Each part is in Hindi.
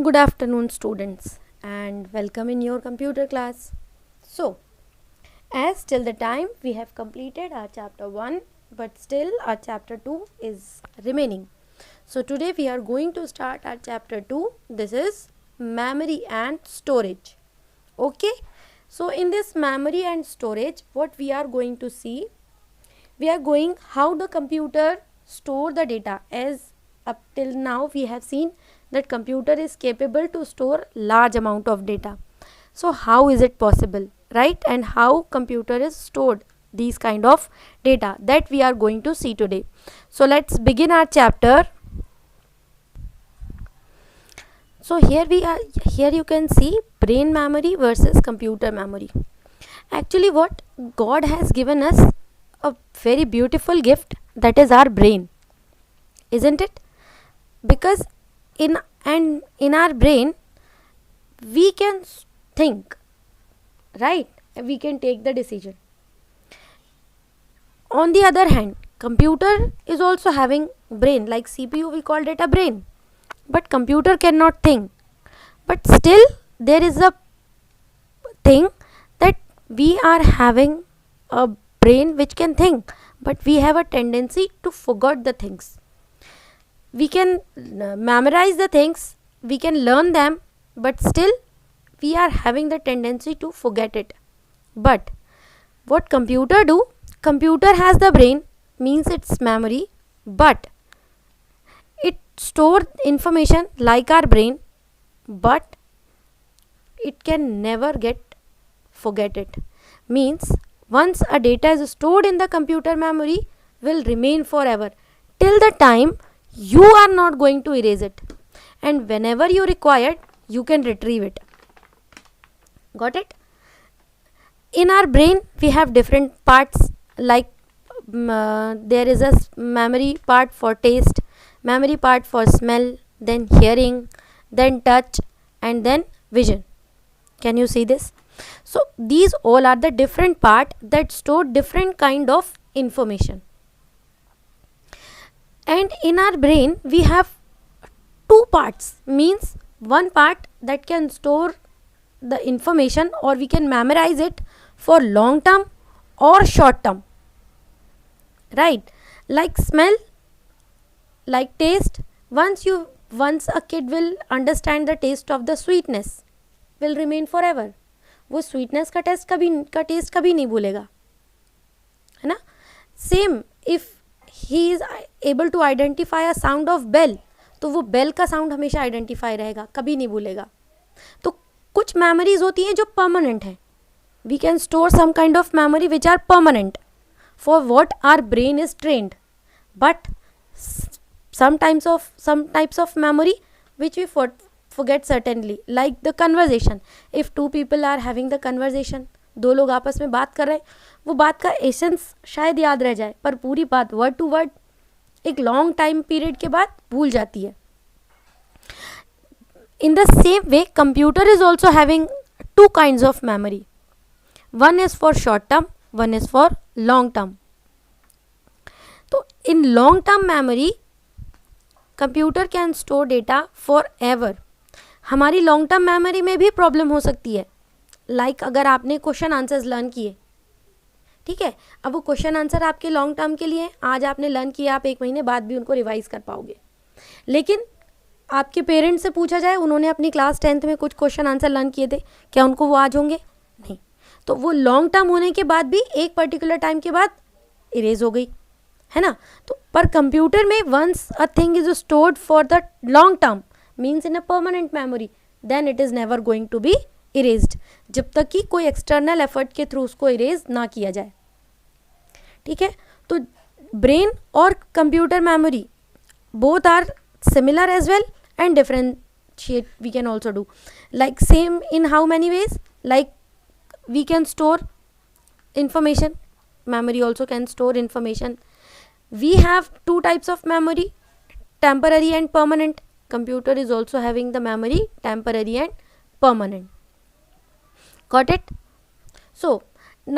good afternoon, students, and welcome in your computer class. So, as till the time we have completed our chapter 1, but still our chapter 2 is remaining. So, today we are going to start our chapter 2. This is memory and storage. Okay, so in this memory and storage, what we are going to see, we are going how the computer store the data. As up till now we have seen that computer is capable to store large amount of data. So how is it possible, right? And how computer is stored these kind of data, that we are going to see today. So let's begin our chapter. So here you can see brain memory versus computer memory. Actually what God has given us a very beautiful gift, that is our brain, isn't it? Because in our brain we can think, right? We can take the decision. On the other hand, computer is also having brain, like CPU, we called it a brain, but computer cannot think. But still there is a thing that we are having a brain which can think, but we have a tendency to forget the things. We can memorize the things, we can learn them, but still we are having the tendency to forget it. But what computer do? Computer has the brain, means it's memory, but it stores information like our brain, but it can never forget it. Means once a data is stored in the computer memory, will remain forever till the time you are not going to erase it, and whenever you require, you can retrieve it. Got it? In our brain we have different parts, like there is a memory part for taste, memory part for smell, then hearing, then touch, and then vision. Can you see this? So these all are the different part that store different kind of information. And in our brain we have two parts, means one part that can store the information, or we can memorize it for long term or short term, right? Like smell, like taste. Once a kid will understand the taste of the sweetness, will remain forever. वो sweetness का taste कभी नहीं भूलेगा, है ना? Same if he is able to identify a sound of bell, तो वो bell का sound हमेशा identify रहेगा, कभी नहीं भूलेगा. तो कुछ memories होती हैं जो permanent है. We can store some kind of memory which are permanent, for what our brain is trained. But some types of memory which we forget certainly, like the conversation. If two people are having the conversation, दो लोग आपस में बात कर रहे हैं, वो बात का एसेंस शायद याद रह जाए, पर पूरी बात वर्ड टू वर्ड एक लॉन्ग टाइम पीरियड के बाद भूल जाती है. In the same way, computer is also having two kinds of memory. One is for short term, one is for long term. So in long term memory, computer can store data forever. हमारी लॉन्ग टर्म मेमोरी में भी प्रॉब्लम हो सकती है. लाइक अगर आपने क्वेश्चन आंसर्स लर्न किए, ठीक है, अब वो क्वेश्चन आंसर आपके लॉन्ग टर्म के लिए, आज आपने लर्न किया, आप 1 महीने बाद भी उनको रिवाइज कर पाओगे. लेकिन आपके पेरेंट्स से पूछा जाए, उन्होंने अपनी क्लास 10th में कुछ क्वेश्चन आंसर लर्न किए थे, क्या उनको वो आज होंगे? नहीं. तो वो लॉन्ग टर्म होने के बाद भी एक पर्टिकुलर टाइम के बाद इरेज हो गई, है ना? तो पर कंप्यूटर में once a thing is stored for the long term, means in a permanent memory, then it is never going to be erased, जब तक कि कोई एक्सटर्नल एफर्ट के थ्रू उसको इरेज ना किया जाए. ठीक है? तो ब्रेन और computer memory both are similar as well and differentiate we can also do. Like same in how many ways? Like we can store information, memory also can store information. We have two types of memory, temporary and permanent. Computer is also having the memory temporary and permanent. Got it? So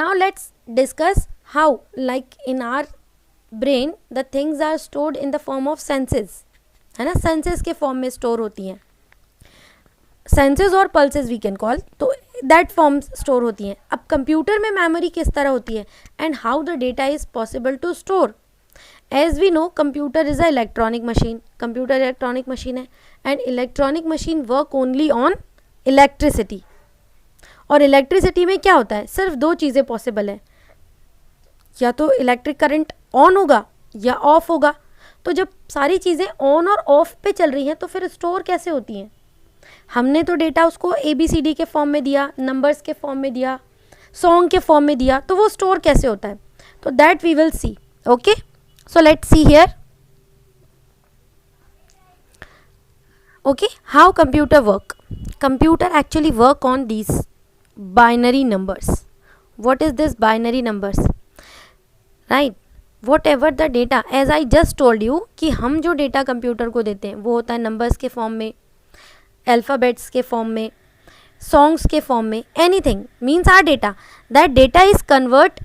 now let's discuss how, like in our brain, the things are stored in the form of senses, है ना? सेंसेस के फॉर्म में स्टोर होती हैं. सेंसेस और पल्सेस वी कैन कॉल, तो दैट फॉर्म्स स्टोर होती हैं. अब कंप्यूटर में मेमोरी किस तरह होती है and how the data is possible to store. As we know computer is a electronic machine. Computer electronic machine है and electronic machine work only on electricity. और इलेक्ट्रिसिटी में क्या होता है, सिर्फ दो चीज़ें पॉसिबल है, या तो इलेक्ट्रिक करंट ऑन होगा या ऑफ होगा. तो जब सारी चीज़ें ऑन और ऑफ पे चल रही हैं तो फिर स्टोर कैसे होती हैं. हमने तो डेटा उसको ABCD के फॉर्म में दिया, नंबर्स के फॉर्म में दिया, सॉन्ग के फॉर्म में दिया, तो वो स्टोर कैसे होता है, तो that we will see. Okay, so let's see here. Okay, how computer work. Computer actually work on these binary numbers. What is this binary numbers? Right, whatever the data, as I just told you कि हम जो डेटा कंप्यूटर को देते हैं वो होता है नंबर्स के फॉर्म में, अल्फ़ाबेट्स के फॉर्म में, सॉन्ग्स के फॉर्म में, anything means are data. That data is convert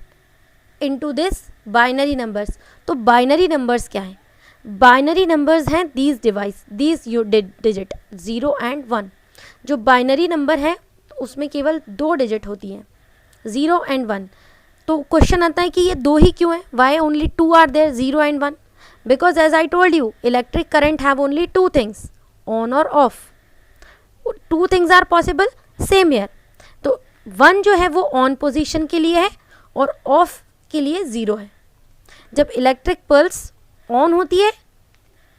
into this binary numbers. तो बाइनरी नंबर्स क्या हैं, बाइनरी नंबर्स हैं these device, these you digit 0 and 1. जो बाइनरी नंबर है उसमें केवल 2 डिजिट होती हैं, 0 and 1. तो क्वेश्चन आता है कि ये 2 ही क्यों है, why only 2 are there, 0 and 1. Because as I told you electric current have only 2 things, on और off. 2 things are possible, same here. तो 1 जो है वो ऑन पोजिशन के लिए है और ऑफ के लिए 0 है. जब इलेक्ट्रिक पल्स ऑन होती है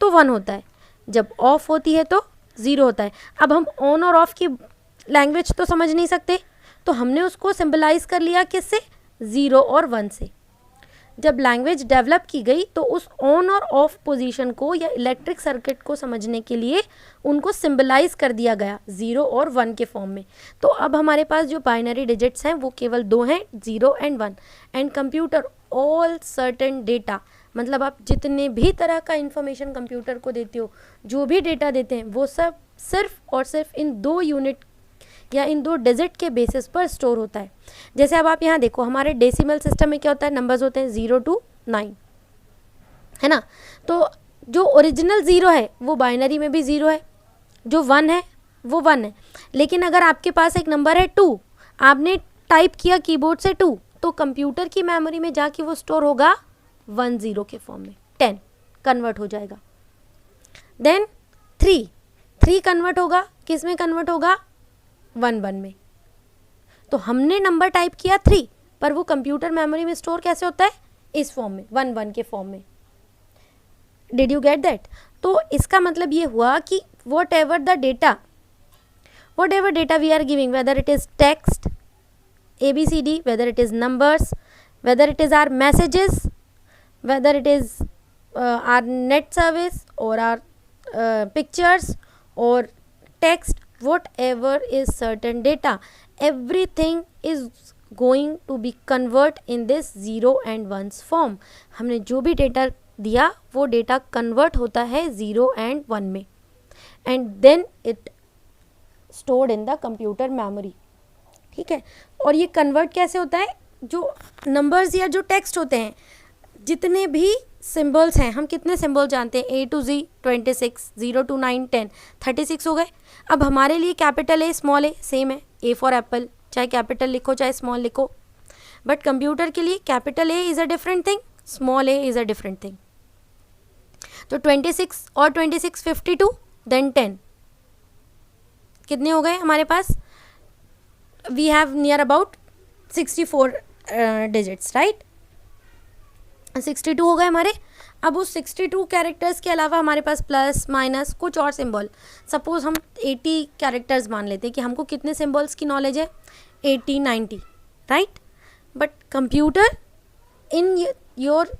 तो 1 होता है, जब ऑफ होती है तो 0 होता है. अब हम ऑन और ऑफ की लैंग्वेज तो समझ नहीं सकते, तो हमने उसको सिंबलाइज कर लिया किससे, 0 और 1 से. जब लैंग्वेज डेवलप की गई तो उस ऑन और ऑफ पोजीशन को या इलेक्ट्रिक सर्किट को समझने के लिए उनको सिंबलाइज कर दिया गया 0 और 1 के फॉर्म में. तो अब हमारे पास जो बाइनरी डिजिट्स हैं वो केवल 2 हैं, 0 and 1. And computer all certain data, मतलब आप जितने भी तरह का इंफॉर्मेशन कंप्यूटर को देते हो, जो भी डेटा देते हैं वो सब सिर्फ और सिर्फ इन 2 यूनिट या इन 2 डिजिट के बेसिस पर स्टोर होता है. जैसे अब आप यहाँ देखो हमारे डेसिमल सिस्टम में क्या होता है, नंबर्स होते हैं 0 to 9, है ना. तो जो ओरिजिनल 0 है वो बाइनरी में भी 0 है, जो 1 है वो 1 है. लेकिन अगर आपके पास एक नंबर है 2, आपने टाइप किया कीबोर्ड से 2, तो कंप्यूटर की मेमोरी में जाके वो स्टोर होगा 1 0 के फॉर्म में, 10 कन्वर्ट हो जाएगा. देन 3 कन्वर्ट होगा, किस में कन्वर्ट होगा, 1 1 में. तो हमने नंबर टाइप किया 3, पर वो कंप्यूटर मेमोरी में स्टोर कैसे होता है, इस फॉर्म में, 1 1 के फॉर्म में. Did you get that. तो इसका मतलब ये हुआ कि whatever data we are giving, whether it is text ABCD, whether it is numbers, whether it is are messages, whether it is are net service और आर पिक्चर्स और text, whatever is certain data, everything is going to be convert in this 0 and 1's form. हमने जो भी डेटा दिया वो डेटा कन्वर्ट होता है 0 and 1 में, and then it stored in the computer memory. ठीक है. और ये कन्वर्ट कैसे होता है, जो नंबर्स या जो टेक्स्ट होते हैं, जितने भी सिंबल्स हैं, हम कितने सिंबल जानते हैं, A to Z 26, 0 to 9 10, 36 हो गए. अब हमारे लिए capital A small a same है, A फॉर एप्पल, चाहे कैपिटल लिखो चाहे स्मॉल लिखो. बट कंप्यूटर के लिए capital A is a different thing, small a is a different thing. तो 26 और 26 52, देन 10, कितने हो गए हमारे पास, we have near about 64 digits, right. 62 हो गए हमारे. अब उस 62 कैरेक्टर्स के अलावा हमारे पास प्लस माइनस कुछ और सिंबल, सपोज हम 80 कैरेक्टर्स मान लेते हैं कि हमको कितने सिंबल्स की नॉलेज है, 80 90, right. But computer in your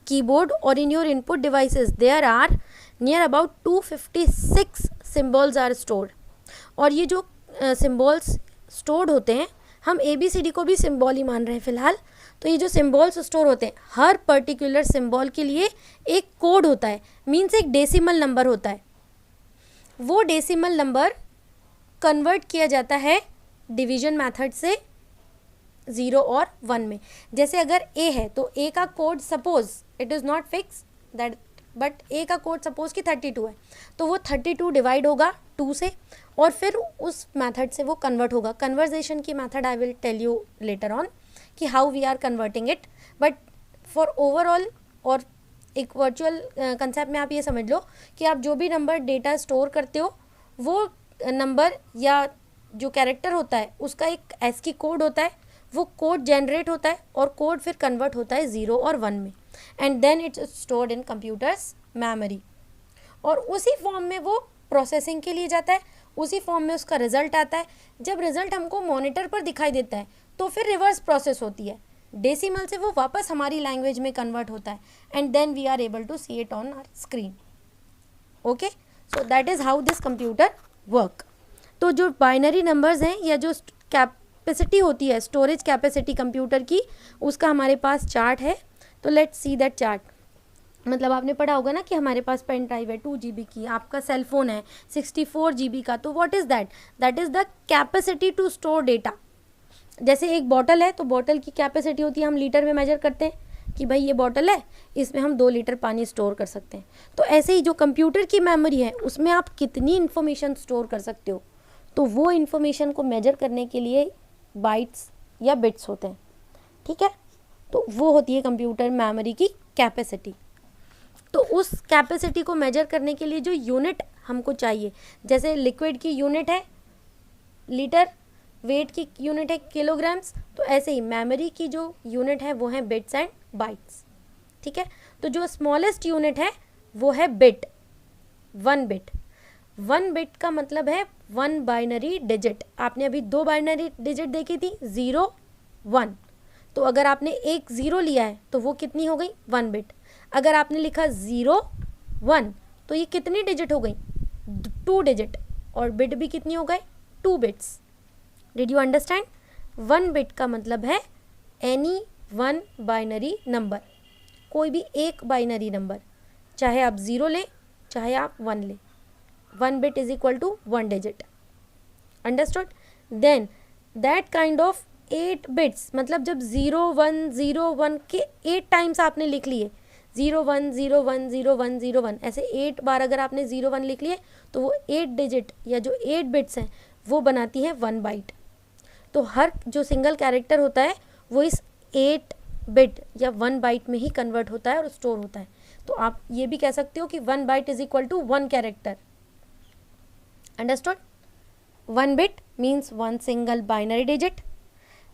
keyboard और in your input devices there are near about 256 symbols are stored. और ये जो सिंबल्स स्टोर्ड होते हैं, हम ABCD को भी सिंबल ही मान रहे हैं फिलहाल. तो ये जो सिंबल्स स्टोर होते हैं, हर पर्टिकुलर सिंबल के लिए एक कोड होता है, मीन्स एक डेसिमल नंबर होता है. वो डेसिमल नंबर कन्वर्ट किया जाता है डिवीजन मेथड से 0 और 1 में. जैसे अगर A है तो A का code, suppose it is not fix, that but A का कोड सपोज कि 32 है, तो वो 32 डिवाइड होगा 2 से और फिर उस मेथड से वो कन्वर्ट होगा. कन्वर्जेशन की method I will tell you later on कि how we are converting it. But for overall और एक वर्चुअल कंसेप्ट में आप ये समझ लो कि आप जो भी नंबर डेटा स्टोर करते हो वो नंबर या जो कैरेक्टर होता है उसका एक ASCII कोड होता है, वो कोड जनरेट होता है और कोड फिर कन्वर्ट होता है 0 और 1 में and then it's stored in computers memory और उसी फॉर्म में वो प्रोसेसिंग के लिए जाता है, उसी फॉर्म में उसका रिजल्ट आता है. जब रिजल्ट हमको मॉनिटर पर दिखाई देता है तो फिर रिवर्स प्रोसेस होती है, डेसिमल से वो वापस हमारी लैंग्वेज में कन्वर्ट होता है and then we are able to see it on our screen. Okay, so that is how this computer work. तो जो बाइनरी नंबर्स हैं या जो कैपेसिटी होती है, स्टोरेज कैपेसिटी कंप्यूटर की, उसका हमारे पास चार्ट है. तो लेट्स सी दैट चार्ट. मतलब आपने पढ़ा होगा ना कि हमारे पास पेन ड्राइव है 2 GB की, आपका सेल फोन है 64 GB का. तो what is that? That is the capacity to store data. जैसे एक बॉटल है तो बॉटल की कैपेसिटी होती है, हम लीटर में मेजर करते हैं कि भाई ये बॉटल है, इसमें हम 2 लीटर पानी स्टोर कर सकते हैं. तो ऐसे ही जो कंप्यूटर की मेमोरी है उसमें आप कितनी इन्फॉर्मेशन स्टोर कर सकते हो, तो वो इन्फॉर्मेशन को मेजर करने के लिए बाइट्स या बिट्स होते हैं. ठीक है, तो वो होती है कंप्यूटर मेमोरी की कैपेसिटी. तो उस कैपेसिटी को मेजर करने के लिए जो यूनिट हमको चाहिए, जैसे लिक्विड की यूनिट है लीटर, वेट की यूनिट है किलोग्राम्स, तो ऐसे ही मेमोरी की जो यूनिट है वो है बिट्स एंड बाइट्स. ठीक है, तो जो स्मॉलेस्ट यूनिट है वो है बिट, 1 बिट. 1 बिट का मतलब है 1 बाइनरी डिजिट. आपने अभी 2 बाइनरी डिजिट देखी थी, 0 1. तो अगर आपने एक 0 लिया है तो वो कितनी हो गई? 1 बिट. अगर आपने लिखा 0 1 तो ये कितनी डिजिट हो गई? 2 डिजिट. और बिट भी कितनी हो गए? 2 bits. Did you understand? 1 bit का मतलब है एनी 1 बाइनरी नंबर, कोई भी एक बाइनरी नंबर, चाहे आप 0 लें चाहे आप 1 लें. 1 bit is equal to 1 digit. Understood? Then that kind of 8 bits, मतलब जब 0 1 0 1 के 8 टाइम्स आपने लिख लिए, 0 1 0 1 0 1 0 1, ऐसे 8 बार अगर आपने 0 1 लिख लिए तो वो 8 डिजिट या जो 8 बिट्स हैं वो बनाती हैं 1 बाइट. तो हर जो सिंगल कैरेक्टर होता है वो इस 8 बिट या 1 बाइट में ही कन्वर्ट होता है और स्टोर होता है. तो आप ये भी कह सकते हो कि 1 byte is equal to 1 character. Understood? 1 bit means 1 single binary digit.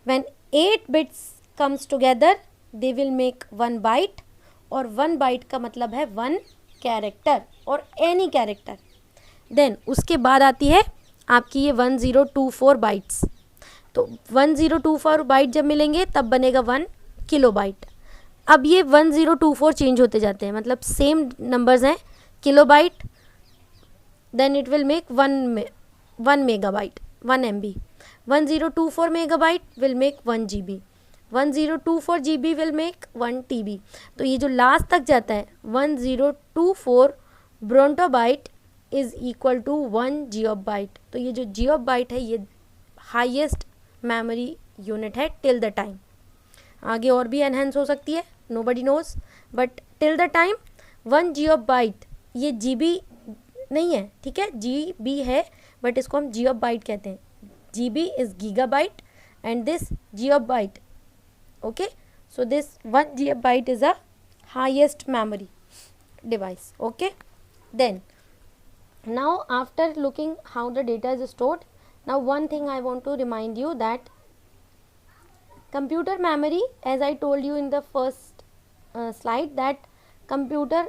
When 8 bits comes together, they will make 1 byte. और 1 byte का मतलब है 1 character और any character. Then उसके बाद आती है आपकी ये 1024 bytes. तो 1024 byte जब मिलेंगे तब बनेगा 1 किलोबाइट. अब ये 1024 चेंज होते जाते हैं, मतलब सेम नंबर्स हैं, kilobyte, then it will make 1 megabyte, 1 MB. 1024 megabyte will make 1 GB. 1024 GB will make 1 TB. तो ये जो लास्ट तक जाता है 1024 brontobyte is equal to 1 geopbyte. तो ये जो जियोबाइट है ये हाईएस्ट मेमोरी यूनिट है टिल द टाइम. आगे और भी एनहेंस हो सकती है, nobody knows, but till the time 1 geopbyte, ये GB नहीं है, ठीक है, GB है बट इसको हम जियोबाइट कहते हैं. GB इज gigabyte and this geobyte. Okay, so this 1 GB is a highest memory device. Okay, then now after looking how the data is stored, now one thing I want to remind you that computer memory, as I told you in the first slide, that computer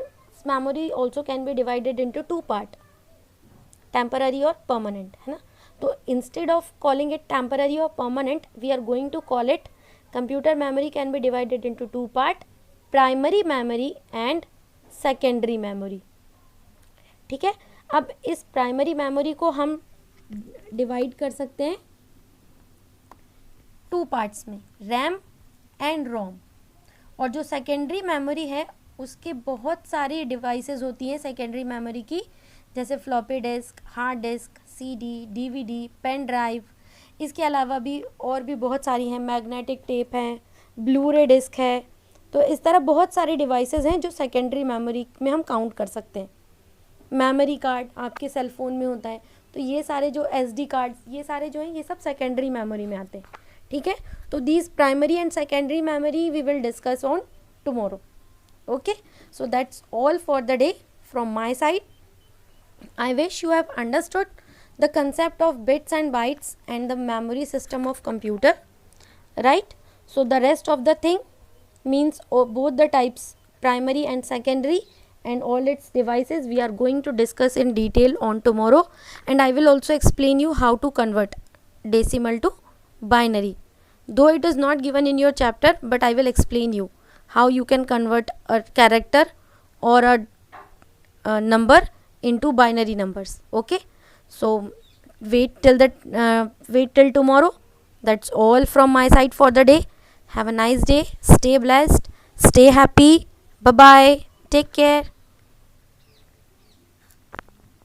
memory also can be divided into 2 part, temporary और permanent, है ना. तो instead of calling it temporary or permanent, we are going to call it computer memory can be divided into 2 part, primary memory and secondary memory. ठीक है, अब इस primary memory को हम डिवाइड कर सकते हैं 2 पार्ट्स में, RAM एंड ROM. और जो सेकेंडरी मेमोरी है उसके बहुत सारी डिवाइसेस होती हैं सेकेंडरी मेमोरी की, जैसे floppy disk, hard disk, CD, DVD, pen drive. इसके अलावा भी और भी बहुत सारी हैं, मैग्नेटिक टेप है, ब्लू रे डिस्क है. तो इस तरह बहुत सारे डिवाइसेस हैं जो सेकेंडरी मेमोरी में हम काउंट कर सकते हैं. मेमोरी कार्ड आपके सेल फोन में होता है, तो ये सारे जो SD कार्ड्स, ये सारे जो हैं ये सब सेकेंडरी मेमोरी में आते हैं. ठीक है, तो these primary and secondary memory we will discuss on tomorrow. Okay, so that's all for the day from my side. I wish you have understood the concept of bits and bytes and the memory system of computer, right? So the rest of the thing means both the types, primary and secondary, and all its devices we are going to discuss in detail on tomorrow, and I will also explain you how to convert decimal to binary, though it is not given in your chapter, but I will explain you how you can convert a character or a number into binary numbers. Okay, so wait till tomorrow. That's all from my side for the day. Have a nice day, stay blessed, stay happy, bye bye, take care.